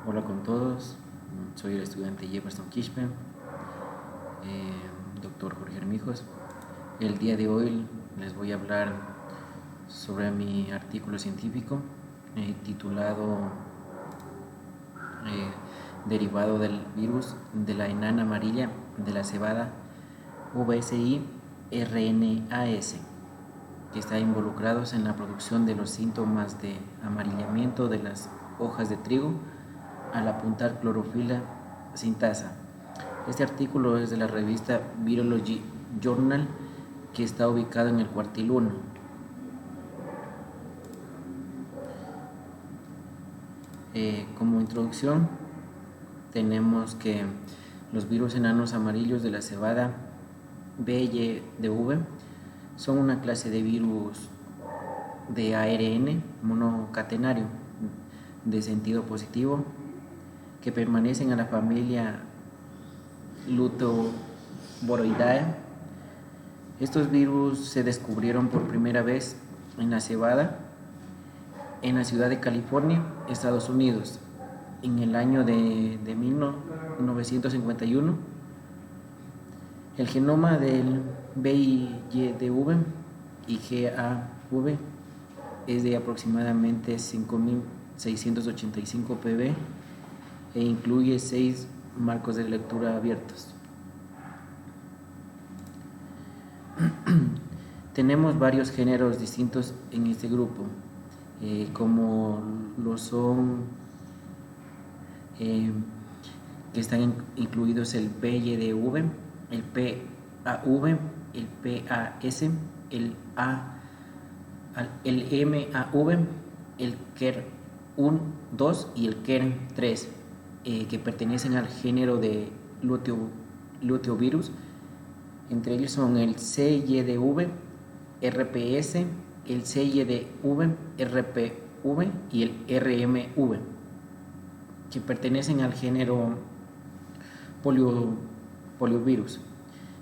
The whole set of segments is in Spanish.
Hola con todos, soy el estudiante Jefferson Kishpe, doctor Jorge Hermijos. El día de hoy les voy a hablar sobre mi artículo científico titulado eh, Derivado del virus de la enana amarilla de la cebada VSI RNAS, que está involucrados en la producción de los síntomas de amarillamiento de las hojas de trigo al apuntar clorofila sintasa. Este artículo es de la revista Virology Journal, que está ubicado en el cuartil 1. Como introducción, tenemos que los virus enanos amarillos de la cebada BYDV son una clase de virus de ARN monocatenario de sentido positivo que permanecen a la familia Lutoboroidae. Estos virus se descubrieron por primera vez en la cebada en la ciudad de California, Estados Unidos, en el año de 1951. El genoma del BIYDV y GAV es de aproximadamente 5.685 pb e incluye 6 marcos de lectura abiertos. Tenemos varios géneros distintos en este grupo, como lo son que están incluidos el BYDV, el PAV, el PAS, el MAV, el KER1, 2 y el KER3, que pertenecen al género de luteovirus. Entre ellos son el CYDV, RPS, el CYDV, RPV y el RMV, que pertenecen al género poliovirus,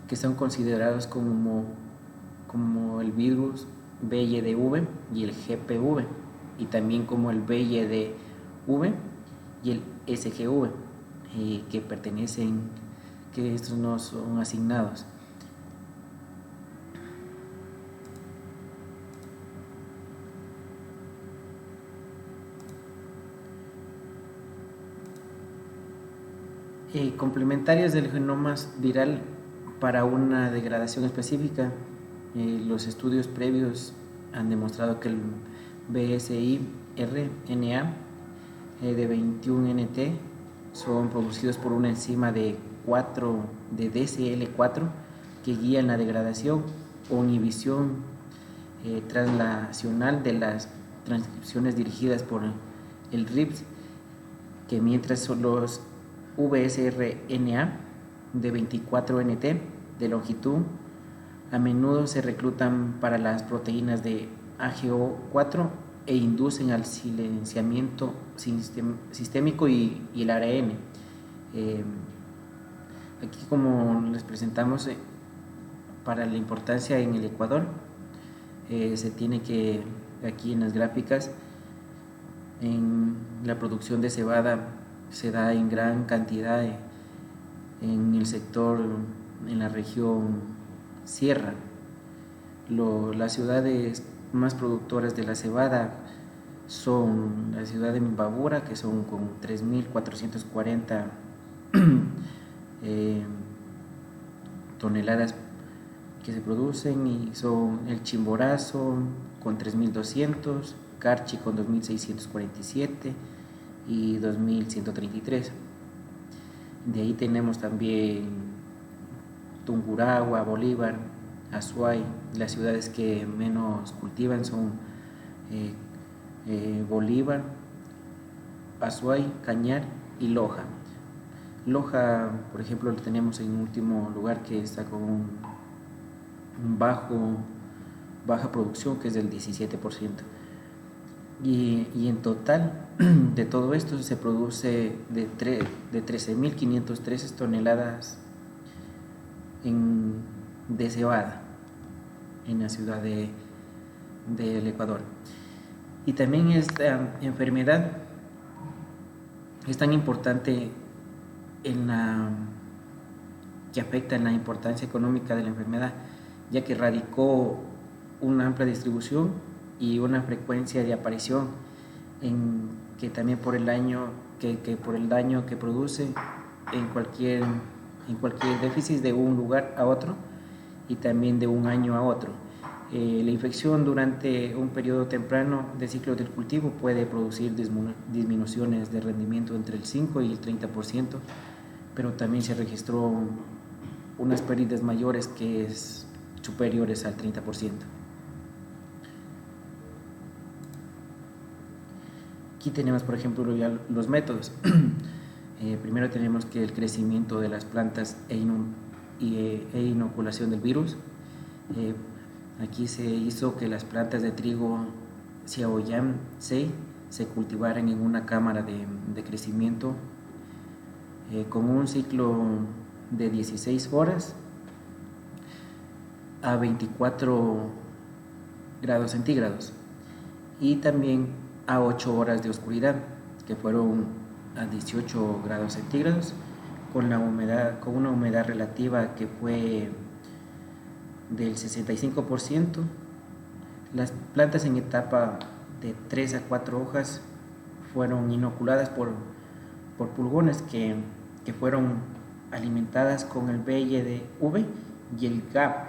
que son considerados como el virus BYDV y el GPV, y también como el BYDV y el SGV, que pertenecen, que estos no son asignados. Complementarias del genoma viral para una degradación específica. Los estudios previos han demostrado que el BSI-RNA de 21NT son producidos por una enzima de DCL4 que guía en la degradación o inhibición translacional de las transcripciones dirigidas por el RIBS, que mientras son los VSRNA de 24NT de longitud a menudo se reclutan para las proteínas de AGO4 e inducen al silenciamiento sistémico y el ARN. Aquí, como les presentamos, para la importancia en el Ecuador, se tiene que, aquí en las gráficas, en la producción de cebada se da en gran cantidad en el sector, en la región sierra. Las ciudades más productoras de la cebada son la ciudad de Imbabura, que son con 3.440 toneladas que se producen, y son el Chimborazo con 3.200, Carchi con 2.647 y 2.133. De ahí tenemos también Tungurahua, Bolívar, Azuay. Las ciudades que menos cultivan son Bolívar, Azuay, Cañar y Loja. Loja, por ejemplo, lo tenemos en último lugar, que está con un baja producción, que es del 17%. Y en total de todo esto se produce de 13.513 toneladas de cebada en la ciudad del Ecuador. Y también esta enfermedad es tan importante que afecta en la importancia económica de la enfermedad, ya que radicó una amplia distribución y una frecuencia de aparición que también por el daño que produce en cualquier déficit de un lugar a otro y también de un año a otro. La infección durante un periodo temprano del ciclo del cultivo puede producir disminuciones de rendimiento entre el 5 y el 30%, pero también se registró unas pérdidas mayores que es superiores al 30%. Aquí tenemos, por ejemplo, ya los métodos. Primero tenemos que el crecimiento de las plantas e inoculación del virus. Aquí se hizo que las plantas de trigo Xiaoyan 6 se cultivaran en una cámara de crecimiento con un ciclo de 16 horas a 24 grados centígrados y también a 8 horas de oscuridad, que fueron a 18 grados centígrados, con una humedad relativa que fue del 65%. Las plantas en etapa de 3 a 4 hojas fueron inoculadas por pulgones que fueron alimentadas con el BYDV y el GAP,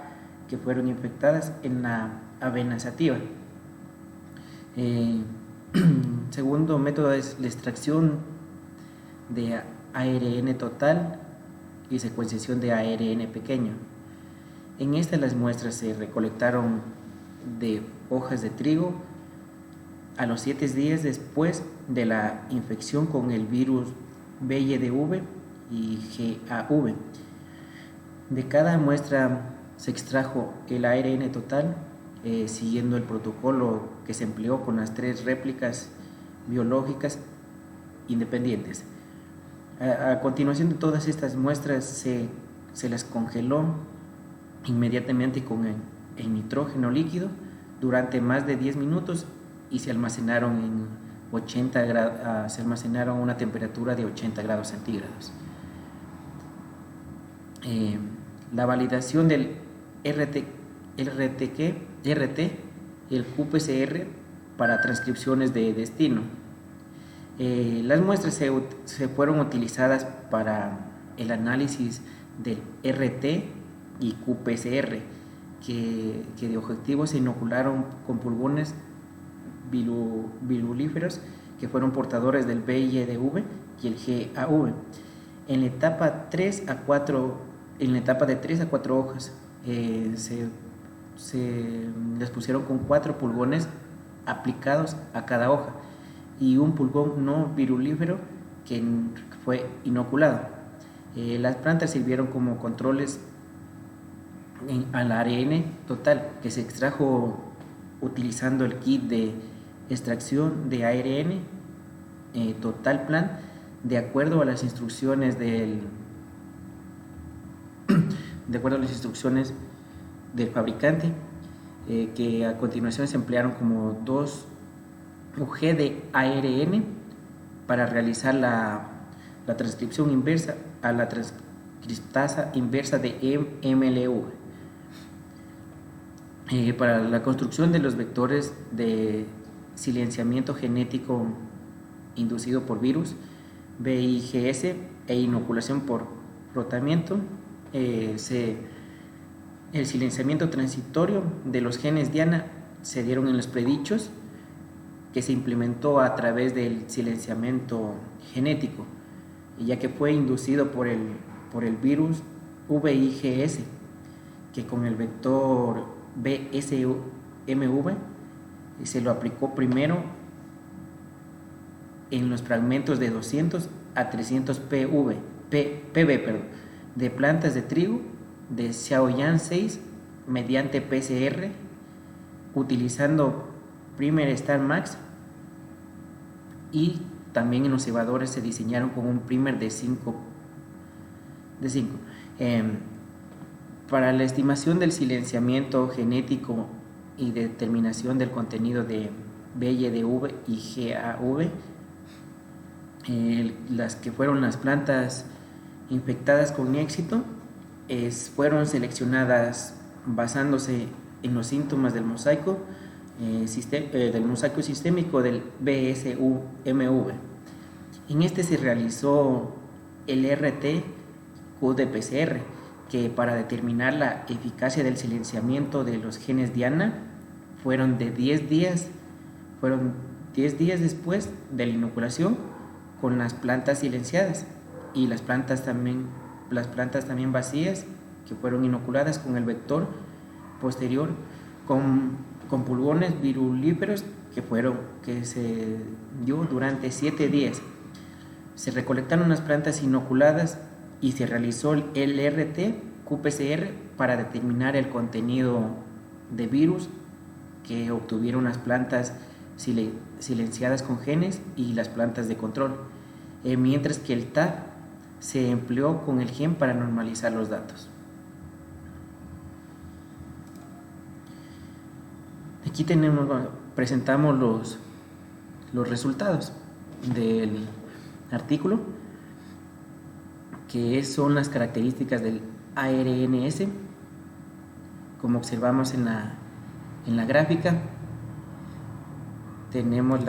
que fueron infectadas en la avena sativa. Segundo método es la extracción de ARN total y secuenciación de ARN pequeño. En esta las muestras se recolectaron de hojas de trigo a los 7 días después de la infección con el virus BYDV y GAV. De cada muestra se extrajo el ARN total siguiendo el protocolo que se empleó con las 3 réplicas biológicas independientes. A continuación de todas estas muestras se las congeló inmediatamente con el nitrógeno líquido durante más de 10 minutos y se almacenaron a una temperatura de 80 grados centígrados. La validación del RT, el qPCR para transcripciones de destino. Las muestras se fueron utilizadas para el análisis del RT y qPCR, que de objetivo se inocularon con pulgones virulíferos que fueron portadores del BYDV y el GAV. En la etapa de 3 a 4 hojas se les pusieron con 4 pulgones aplicados a cada hoja y un pulgón no virulífero que fue inoculado. Las plantas sirvieron como controles al ARN total que se extrajo utilizando el kit de extracción de ARN total plan de acuerdo a las instrucciones del fabricante, que a continuación se emplearon como 2 UG de ARN para realizar la transcripción inversa a la transcriptasa inversa de MLU. Para la construcción de los vectores de silenciamiento genético inducido por virus, VIGS e inoculación por frotamiento, el silenciamiento transitorio de los genes Diana se dieron en los predichos que se implementó a través del silenciamiento genético, ya que fue inducido por el virus VIGS, que con el vector BSMV se lo aplicó primero en los fragmentos de 200 a 300 PB de plantas de trigo de Xiaoyan 6 mediante PCR utilizando Primer Star Max, y también en los cebadores se diseñaron con un primer de 5. Para la estimación del silenciamiento genético y determinación del contenido de BYDV y GAV, Las que fueron las plantas infectadas con éxito fueron seleccionadas basándose en los síntomas del mosaico sistémico del BSU-MV. En este se realizó el RT-qDPCR, que para determinar la eficacia del silenciamiento de los genes Diana fueron 10 días después de la inoculación con las plantas silenciadas, y las plantas también vacías que fueron inoculadas con el vector posterior con pulgones virulíferos que se dio durante 7 días. Se recolectaron las plantas inoculadas y se realizó el RT-qPCR para determinar el contenido de virus que obtuvieron las plantas silenciadas con genes y las plantas de control, mientras que el TAF se empleó con el gen para normalizar los datos. Aquí presentamos los resultados del artículo, que son las características del ARNS, como observamos en la gráfica. Tenemos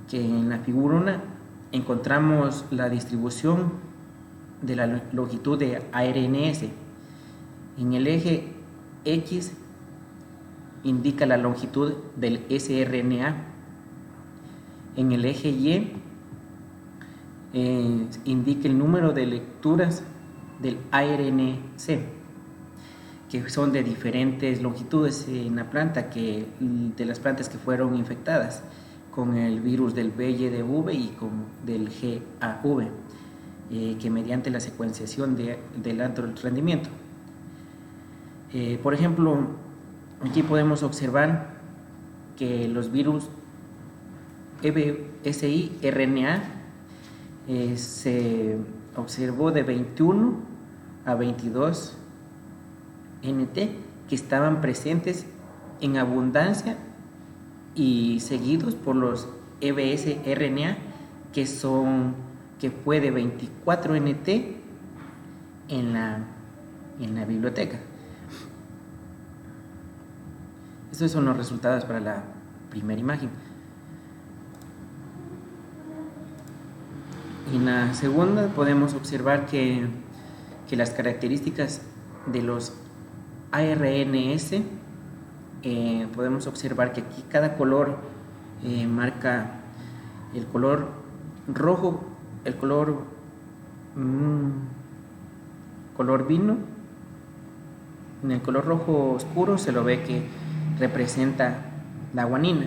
que en la figura 1 encontramos la distribución de la longitud de ARNS. En el eje X indica la longitud del sRNA. En el eje Y indica el número de lecturas del ARNC, que son de diferentes longitudes en la planta, de las plantas que fueron infectadas con el virus del VYDV y del GAV, que mediante la secuenciación del alto rendimiento. Por ejemplo, aquí podemos observar que los virus EBSI-RNA se observó de 21 a 22 NT que estaban presentes en abundancia y seguidos por los EBS-RNA que fue de 24 NT en la biblioteca. Estos son los resultados para la primera imagen. En la segunda podemos observar que las características de los ARNS, podemos observar que aquí cada color marca el color rojo, el color vino. En el color rojo oscuro se lo ve que representa la guanina,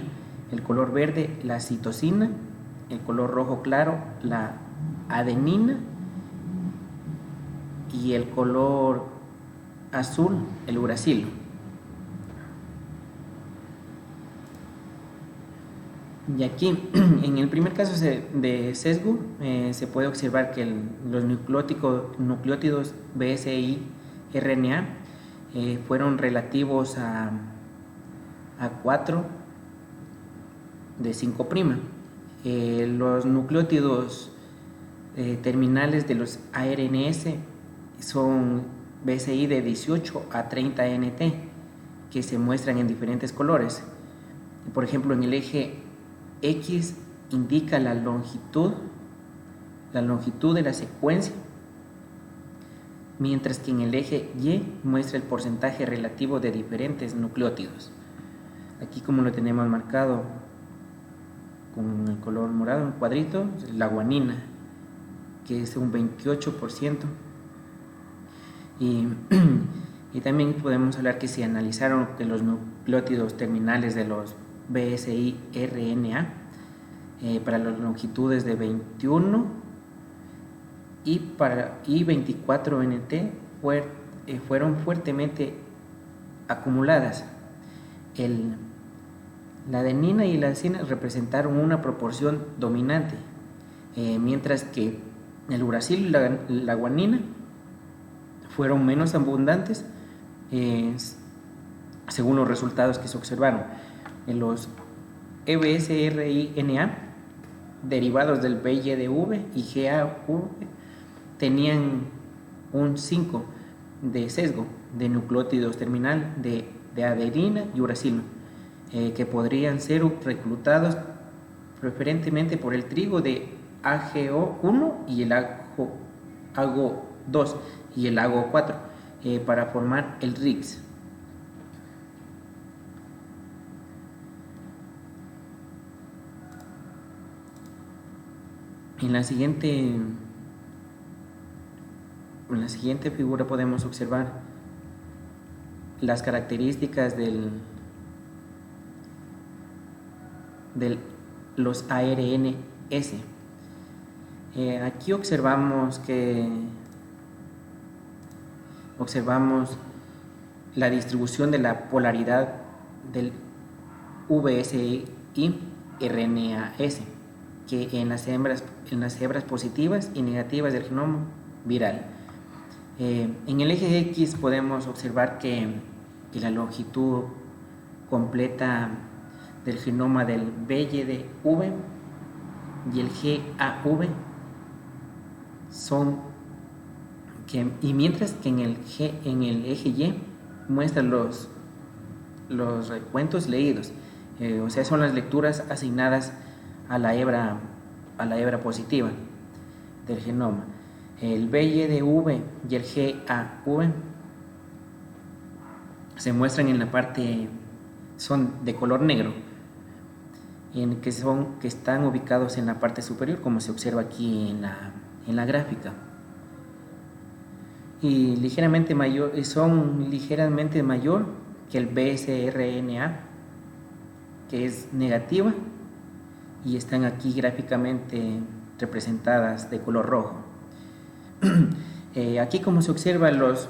el color verde la citosina, el color rojo claro la adenina y el color azul el uracilo. Y aquí en el primer caso de sesgo se puede observar que los nucleótidos BSI-RNA fueron relativos a 4 de 5'. Los nucleótidos terminales de los ARNS son BSI de 18 a 30 NT, que se muestran en diferentes colores. Por ejemplo, en el eje X indica la longitud de la secuencia, mientras que en el eje Y muestra el porcentaje relativo de diferentes nucleótidos. Aquí, como lo tenemos marcado con el color morado en cuadrito, la guanina, que es un 28%. Y también podemos hablar que se analizaron que los nucleótidos terminales de los BSI-RNA para las longitudes de 21 y 24 NT fueron fuertemente acumuladas. La adenina y la adenosina representaron una proporción dominante, mientras que el uracilo y la guanina fueron menos abundantes según los resultados que se observaron. En los EBSRINA derivados del BYDV y GAV tenían un 5 de sesgo de nucleótidos terminal de adenina y uracilo, que podrían ser reclutados preferentemente por el trigo de AGO1 y el AGO2 y el AGO4 para formar el RIX. En la siguiente figura podemos observar las características de los ARNS. Aquí observamos la distribución de la polaridad del VSI-RNAS, que en las hebras positivas y negativas del genoma viral. En el eje X podemos observar que la completa del genoma del BYDV y el GAV y mientras que en el eje Y muestra los recuentos leídos, o sea, son las lecturas asignadas a la hebra positiva del genoma. El BYDV y el GAV se muestran en la parte, son de color negro, que están ubicados en la parte superior, como se observa aquí en la gráfica, y son ligeramente mayor que el BSRNA, que es negativa, y están aquí gráficamente representadas de color rojo. Aquí, como se observa, los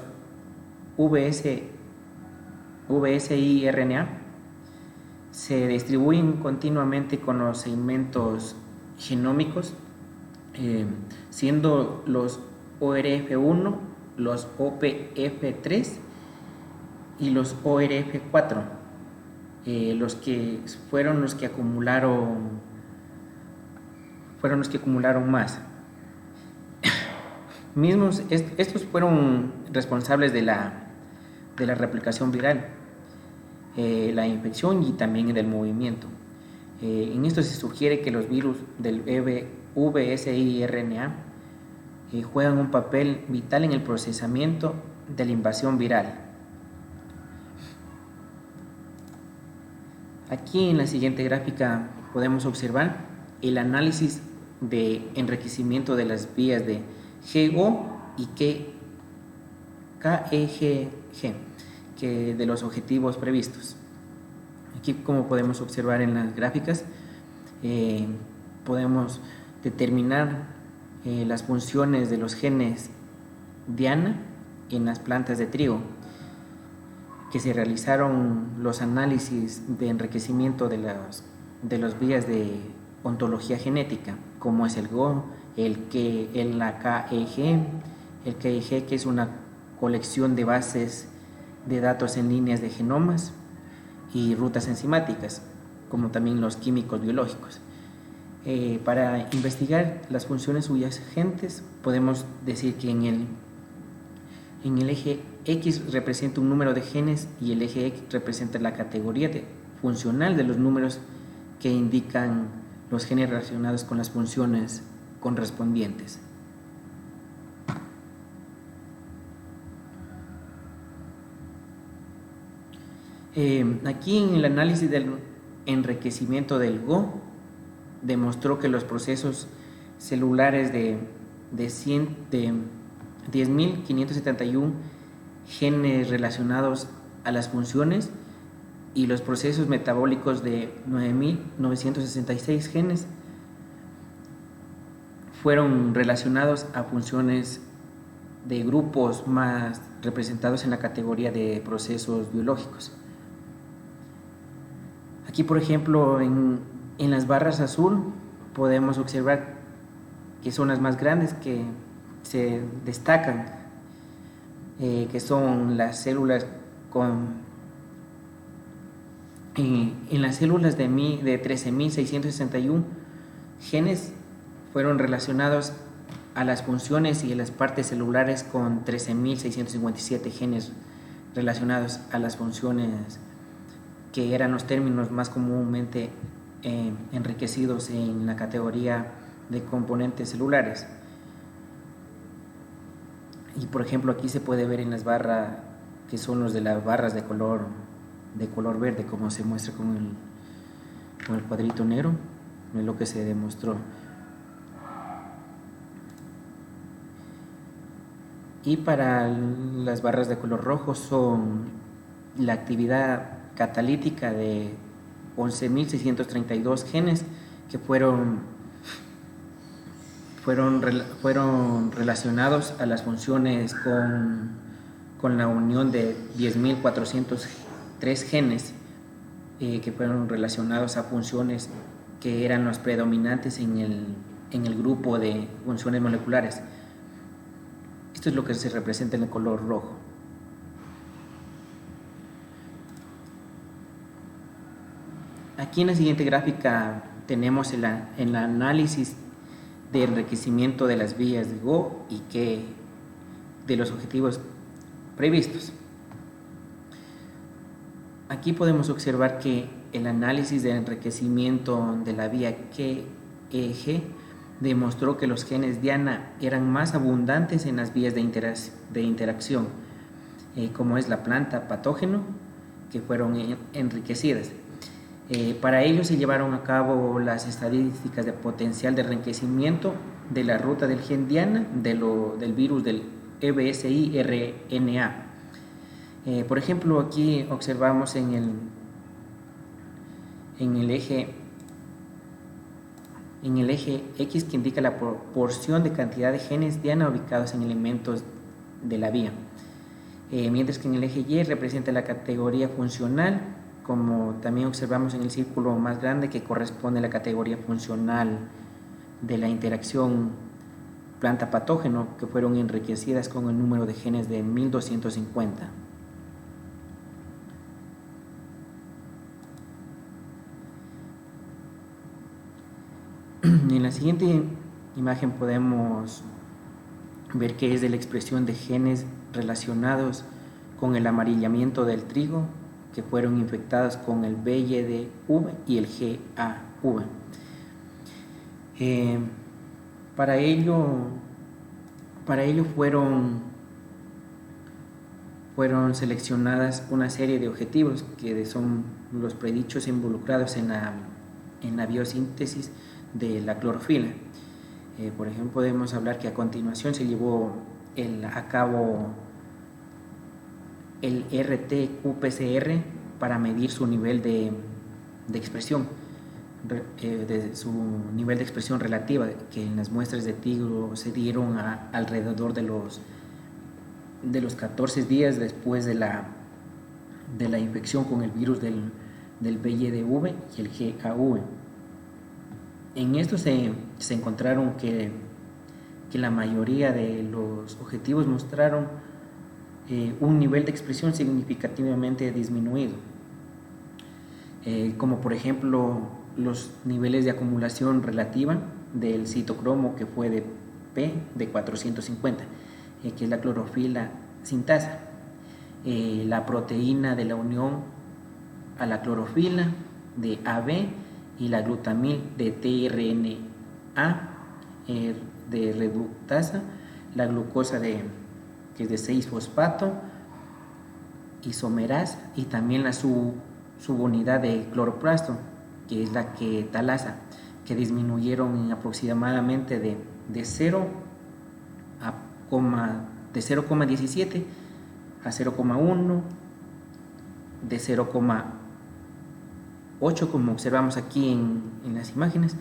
VSI-RNA se distribuyen continuamente con los segmentos genómicos, siendo los ORF1, los OPF3 y los ORF4 los que acumularon más. Estos fueron responsables de la replicación viral, la infección y también del movimiento. En esto se sugiere que los virus del VSI-RNA juegan un papel vital en el procesamiento de la invasión viral. Aquí en la siguiente gráfica podemos observar el análisis de enriquecimiento de las vías de GO y KEGG, que de los objetivos previstos. Aquí, como podemos observar en las gráficas, podemos determinar las funciones de los genes Diana en las plantas de trigo, que se realizaron los análisis de enriquecimiento de las vías de ontología genética, como es el GO, la KEG, el KEG, que es una colección de bases de datos en líneas de genomas y rutas enzimáticas, como también los químicos biológicos. Para investigar las funciones subyacentes, podemos decir que en el eje X representa un número de genes y el eje X representa la categoría funcional de los números que indican los genes relacionados con las funciones correspondientes. Aquí en el análisis del enriquecimiento del GO demostró que los procesos celulares de 10.571 genes relacionados a las funciones y los procesos metabólicos de 9.966 genes fueron relacionados a funciones de grupos más representados en la categoría de procesos biológicos. Aquí, por ejemplo, en las barras azul podemos observar que son las más grandes que se destacan, que son las células en las células de 13.661 genes fueron relacionados a las funciones y a las partes celulares, con 13.657 genes relacionados a las funciones, que eran los términos más comúnmente enriquecidos en la categoría de componentes celulares. Y por ejemplo, aquí se puede ver en las barras, que son los de las barras de color verde, como se muestra con el cuadrito negro, es lo que se demostró. Y para las barras de color rojo son la actividad catalítica de 11.632 genes que fueron relacionados a las funciones, con la unión de 10.403 genes que fueron relacionados a funciones que eran los predominantes en el grupo de funciones moleculares. Esto es lo que se representa en el color rojo. Aquí en la siguiente gráfica tenemos el análisis de enriquecimiento de las vías de Go y de los objetivos previstos. Aquí podemos observar que el análisis de enriquecimiento de la vía KEG demostró que los genes Diana eran más abundantes en las vías de interacción, como es la planta patógeno, que fueron enriquecidas. Para ello se llevaron a cabo las estadísticas de potencial de enriquecimiento de la ruta del gen Diana del virus del EBSI-RNA. Por ejemplo, aquí observamos en el eje X, que indica la proporción de cantidad de genes Diana ubicados en elementos de la vía, mientras que en el eje Y representa la categoría funcional, como también observamos en el círculo más grande, que corresponde a la categoría funcional de la interacción planta-patógeno, que fueron enriquecidas con el número de genes de 1250. En la siguiente imagen podemos ver que es de la expresión de genes relacionados con el amarillamiento del trigo, que fueron infectados con el BYD-V y el GAV. Para ello fueron seleccionadas una serie de objetivos, que son los predichos involucrados en la biosíntesis de la clorofila. Por ejemplo, podemos hablar que a continuación se llevó a cabo el RT-qPCR para medir su nivel de expresión, su nivel de expresión relativa, que en las muestras de trigo se dieron alrededor de los 14 días después de la infección con el virus del BYD-V y el GAV. En esto se encontraron que la mayoría de los objetivos mostraron un nivel de expresión significativamente disminuido, como por ejemplo los niveles de acumulación relativa del citocromo, que fue de P de 450, que es la clorofila sintasa, la proteína de la unión a la clorofila de AB, y la glutamil de tRNA de reductasa, la glucosa que es de 6-fosfato isomerasa, y también la subunidad de cloroplasto, que es la talasa, que disminuyeron en aproximadamente de 0,17 a 0,1, de 0,8, como observamos aquí en las imágenes.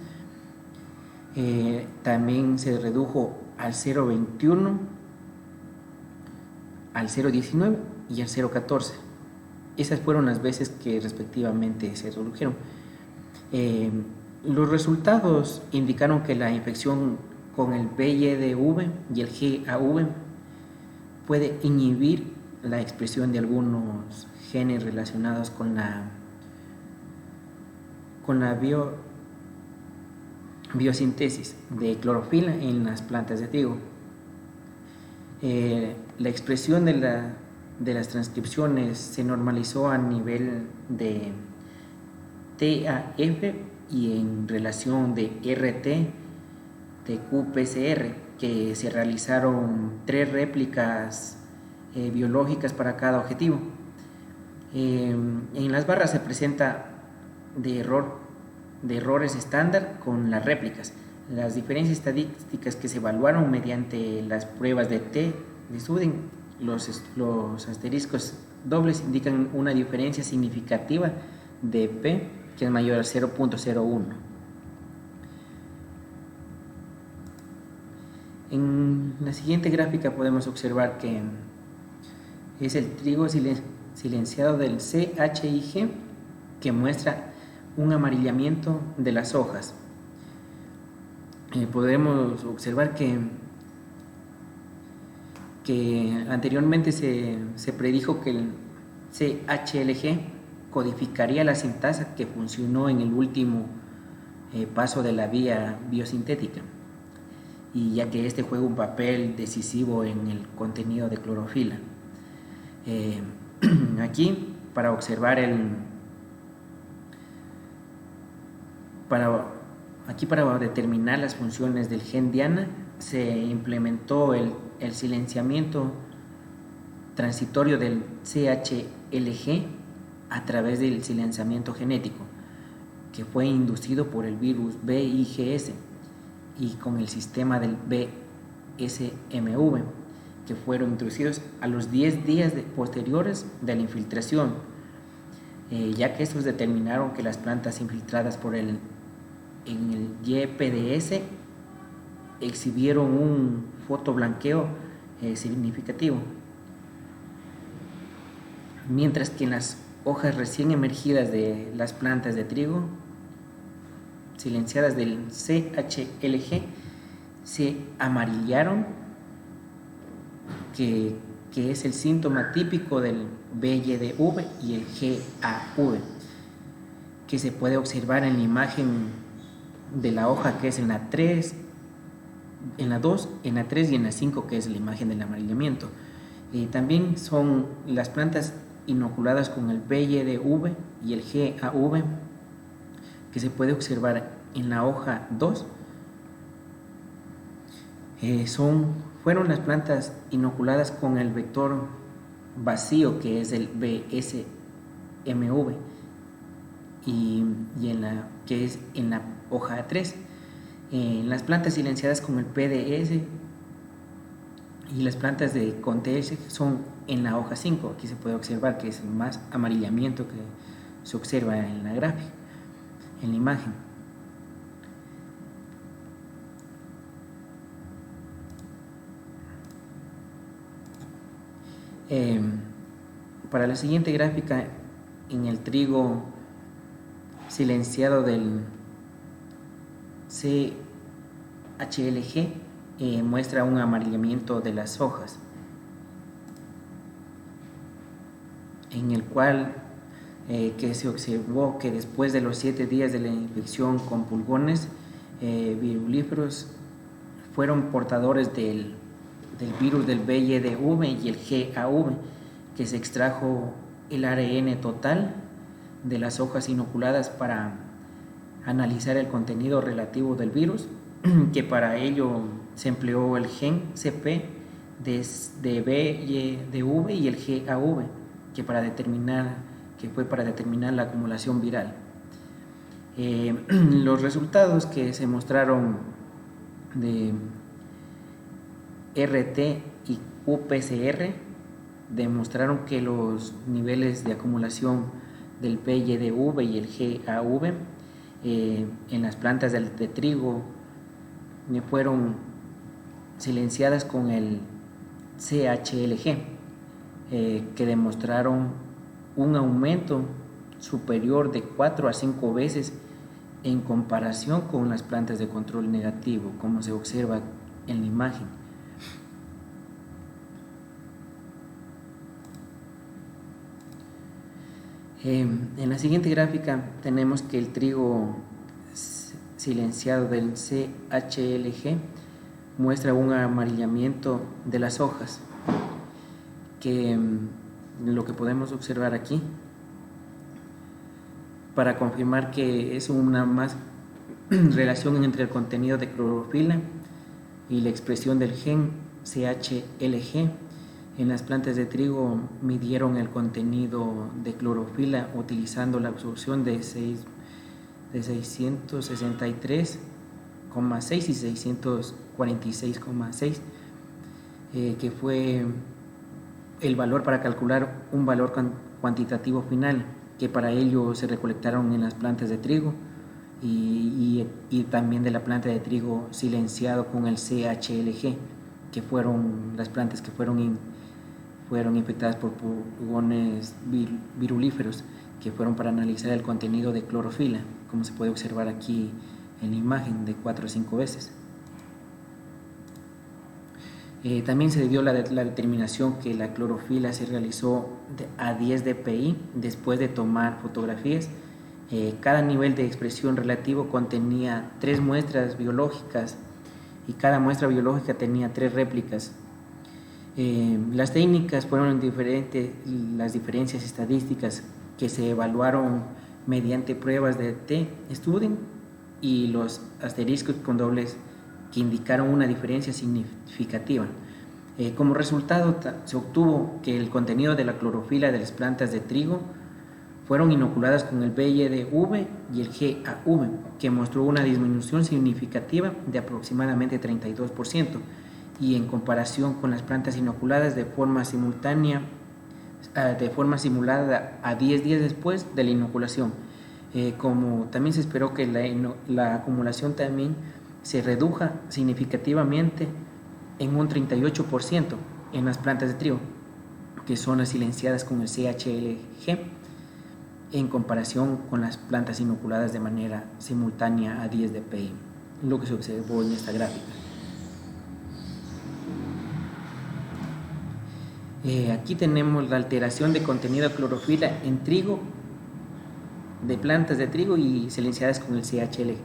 También se redujo al 0,21, al 0,19 y al 0,14. Esas fueron las veces que respectivamente se redujeron. Los resultados indicaron que la infección con el BYD-V y el GAV puede inhibir la expresión de algunos genes relacionados con la biosíntesis de clorofila en las plantas de trigo. La expresión de las transcripciones se normalizó a nivel de TAF y en relación de RT de qPCR, que se realizaron 3 réplicas biológicas para cada objetivo. En las barras se presenta de errores estándar con las réplicas. Las diferencias estadísticas que se evaluaron mediante las pruebas de T de Suden, los asteriscos dobles indican una diferencia significativa de P que es mayor al 0.01. En la siguiente gráfica podemos observar que es el trigo silenciado del CHIG que muestra un amarillamiento de las hojas. Podemos observar que anteriormente se predijo que el CHLG codificaría la sintasa que funcionó en el último paso de la vía biosintética, y ya que este juega un papel decisivo en el contenido de clorofila. Aquí, para observar para determinar las funciones del gen Diana, se implementó el silenciamiento transitorio del CHLG a través del silenciamiento genético, que fue inducido por el virus VIGS y con el sistema del BSMV, que fueron introducidos a los 10 días posteriores de la infiltración, ya que estos determinaron que las plantas infiltradas en el YPDS exhibieron un fotoblanqueo significativo, mientras que en las hojas recién emergidas de las plantas de trigo silenciadas del CHLG se amarillaron, que es el síntoma típico del BYDV y el GAV, que se puede observar en la imagen de la hoja, que es en la 3, en la 2, en la 3 y en la 5, que es la imagen del amarillamiento. También son las plantas inoculadas con el BYDV y el GAV, que se puede observar en la hoja 2. Fueron las plantas inoculadas con el vector vacío, que es el BSMV, y que es en la hoja 3. Las plantas silenciadas con el PDS y las plantas con TS son en la hoja 5. Aquí se puede observar que es el más amarillamiento que se observa en la gráfica, en la imagen. Para la siguiente gráfica, en el trigo silenciado del CHLG, muestra un amarillamiento de las hojas, en el cual que se observó que después de los 7 días de la infección con pulgones virulíferos fueron portadores del virus del BYDV y el GAV, que se extrajo el ARN total de las hojas inoculadas para analizar el contenido relativo del virus, que para ello se empleó el gen CP de BYDV y el GAV, que fue para determinar la acumulación viral. Los resultados que se mostraron de RT y qPCR demostraron que los niveles de acumulación del BYDV y el GAV en las plantas de trigo fueron silenciadas con el CHLG, que demostraron un aumento superior de 4 a 5 veces en comparación con las plantas de control negativo, como se observa en la imagen. En la siguiente gráfica tenemos que el trigo silenciado del CHLG muestra un amarillamiento de las hojas, que lo que podemos observar aquí, para confirmar que es una más relación entre el contenido de clorofila y la expresión del gen CHLG. En las plantas de trigo midieron el contenido de clorofila utilizando la absorción de 663,6 y 646,6, que fue el valor para calcular un valor cuantitativo final, que para ello se recolectaron en las plantas de trigo y también de la planta de trigo silenciado con el CHLG, que fueron las plantas que fueron infectadas por pulgones virulíferos, que fueron para analizar el contenido de clorofila, como se puede observar aquí en la imagen, de 4 o 5 veces. También se dio la determinación que la clorofila se realizó a 10 dpi después de tomar fotografías. Cada nivel de expresión relativo contenía 3 muestras biológicas y cada muestra biológica tenía 3 réplicas. Las técnicas fueron diferentes, las diferencias estadísticas que se evaluaron mediante pruebas de t-student y los asteriscos con dobles que indicaron una diferencia significativa. Como resultado se obtuvo que el contenido de la clorofila de las plantas de trigo fueron inoculadas con el BYDV y el GAV, que mostró una disminución significativa de aproximadamente 32%, y en comparación con las plantas inoculadas de forma simultánea, de forma simulada a 10 días después de la inoculación. Como también se esperó que la acumulación también se reduja significativamente en un 38% en las plantas de trigo, que son las silenciadas con el CHLG, en comparación con las plantas inoculadas de manera simultánea a 10 dpi, lo que se observó en esta gráfica. Aquí tenemos la alteración de contenido de clorofila en trigo, de plantas de trigo y silenciadas con el CHLG.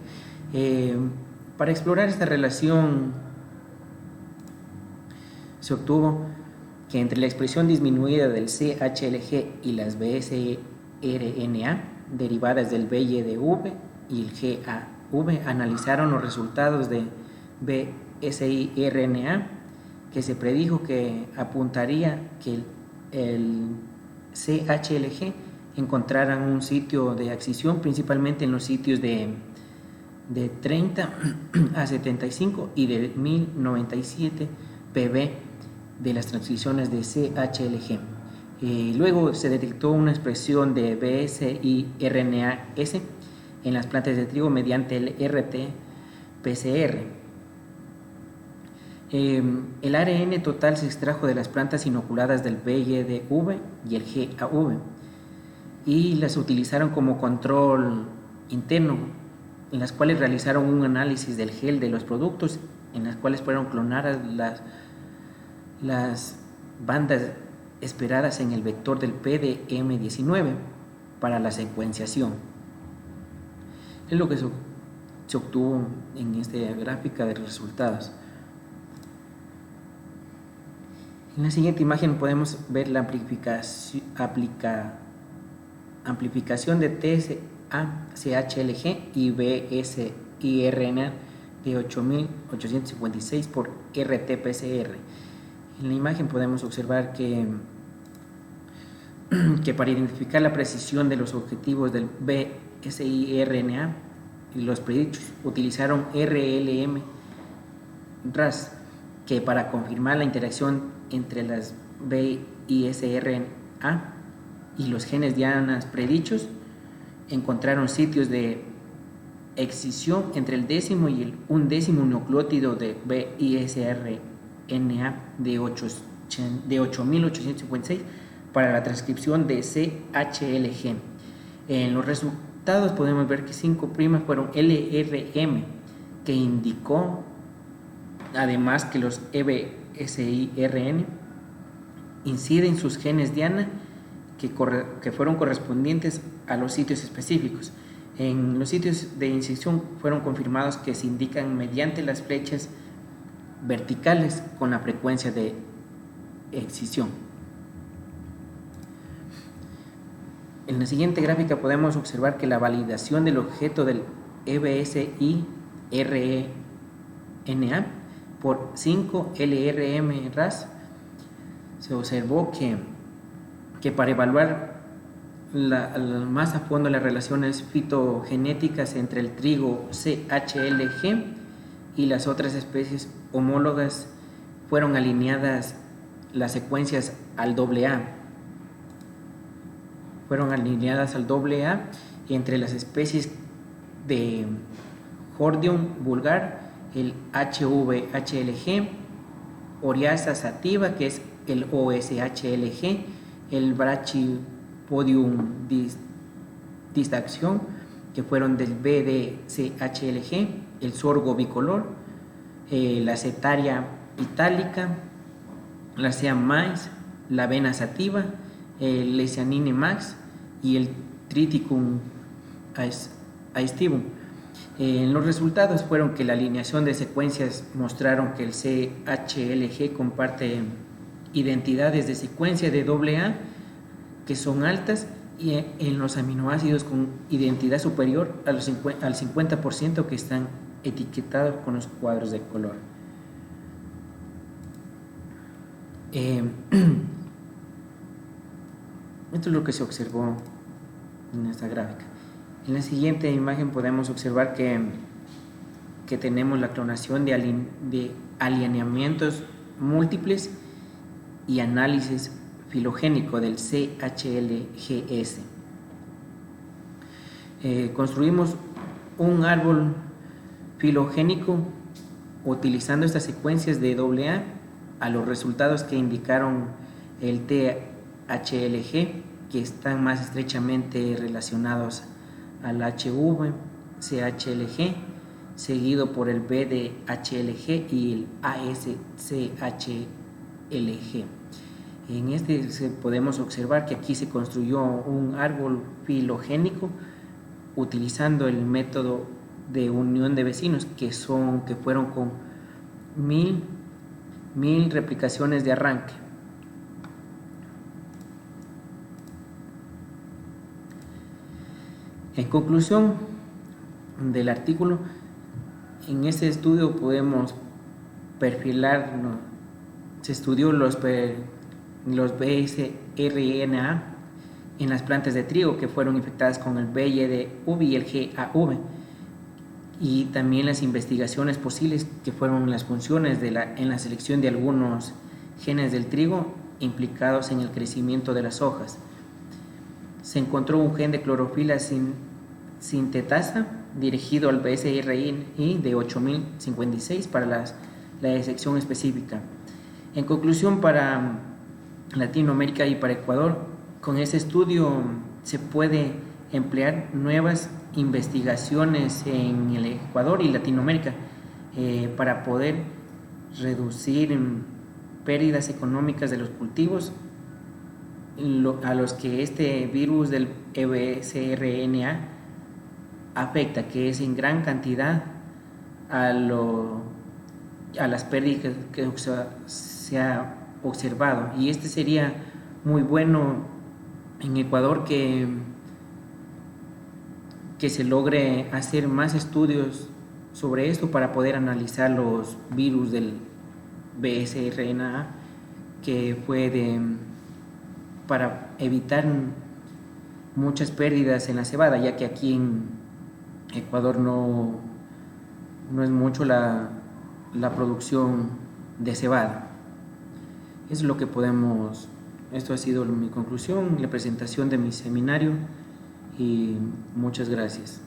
Para explorar esta relación se obtuvo que entre la expresión disminuida del CHLG y las BSRNA derivadas del BYDV y el GAV analizaron los resultados de BSIRNA, que se predijo que apuntaría que el CHLG encontraran un sitio de adquisición principalmente en los sitios de 30 a 75 y de 1097 pb de las transiciones de CHLG. Luego se detectó una expresión de BSIRNAS en las plantas de trigo mediante el RT-PCR. El ARN total se extrajo de las plantas inoculadas del BYDV y el GAV y las utilizaron como control interno, en las cuales realizaron un análisis del gel de los productos, en las cuales fueron clonadas las bandas esperadas en el vector del PDM19 para la secuenciación. Es lo que se obtuvo en esta gráfica de resultados. En la siguiente imagen podemos ver la amplificación de TSA-CHLG y BSIRNA de 8856 por RT-PCR. En la imagen podemos observar que para identificar la precisión de los objetivos del BSIRNA y los predichos utilizaron RLM-RAS, que para confirmar la interacción entre las BSIRNA y los genes dianas predichos, encontraron sitios de excisión entre el décimo y el undécimo nucleótido de BSIRNA de 8856 para la transcripción de CHLG. En los resultados podemos ver que 5' fueron LRM, que indicó además que los EBSIRN inciden sus genes diana que fueron correspondientes a los sitios específicos. En los sitios de incisión fueron confirmados que se indican mediante las flechas verticales con la frecuencia de excisión. En la siguiente gráfica podemos observar que la validación del objeto del EBSI-RENA por 5 LRM RAS se observó que para evaluar más a fondo las relaciones fitogenéticas entre el trigo CHLG y las otras especies homólogas fueron alineadas las secuencias al AA. Fueron alineadas al AA y entre las especies de Hordeum vulgar, el HVHLG, Oriasa sativa, que es el OSHLG, el Brachypodium distaction, que fueron del BDCHLG, el sorgo bicolor, la Setaria itálica, la Sea mais, la Avena sativa, el Lecianine max y el Triticum aestivum. Los resultados fueron que la alineación de secuencias mostraron que el CHLG comparte identidades de secuencia de AA que son altas y en los aminoácidos con identidad superior al 50% que están etiquetados con los cuadros de color. Esto es lo que se observó en esta gráfica. En la siguiente imagen podemos observar que tenemos la clonación de alineamientos múltiples y análisis filogénico del CHLGS. Construimos un árbol filogénico utilizando estas secuencias de AA a los resultados que indicaron el THLG, que están más estrechamente relacionados al HV, CHLG, seguido por el BDHLG y el ASCHLG. En este podemos observar que aquí se construyó un árbol filogénico utilizando el método de unión de vecinos, que fueron con 1000 replicaciones de arranque. En conclusión del artículo, en este estudio podemos perfilar, ¿no? Se estudió los BSRNA en las plantas de trigo que fueron infectadas con el BYD-V y el GAV, y también las investigaciones posibles que fueron las funciones en la selección de algunos genes del trigo implicados en el crecimiento de las hojas. Se encontró un gen de clorofila sintetasa dirigido al BSRI de 8056 para la detección específica. En conclusión, para Latinoamérica y para Ecuador, con ese estudio se puede emplear nuevas investigaciones en el Ecuador y Latinoamérica para poder reducir pérdidas económicas de los cultivos a los que este virus del EBSRNA afecta, que es en gran cantidad a las pérdidas que se ha observado. Y este sería muy bueno en Ecuador que se logre hacer más estudios sobre esto para poder analizar los virus del BSRNA, que para evitar muchas pérdidas en la cebada, ya que aquí en Ecuador no es mucho la producción de cebada. Es lo que esto ha sido mi conclusión, la presentación de mi seminario, y muchas gracias.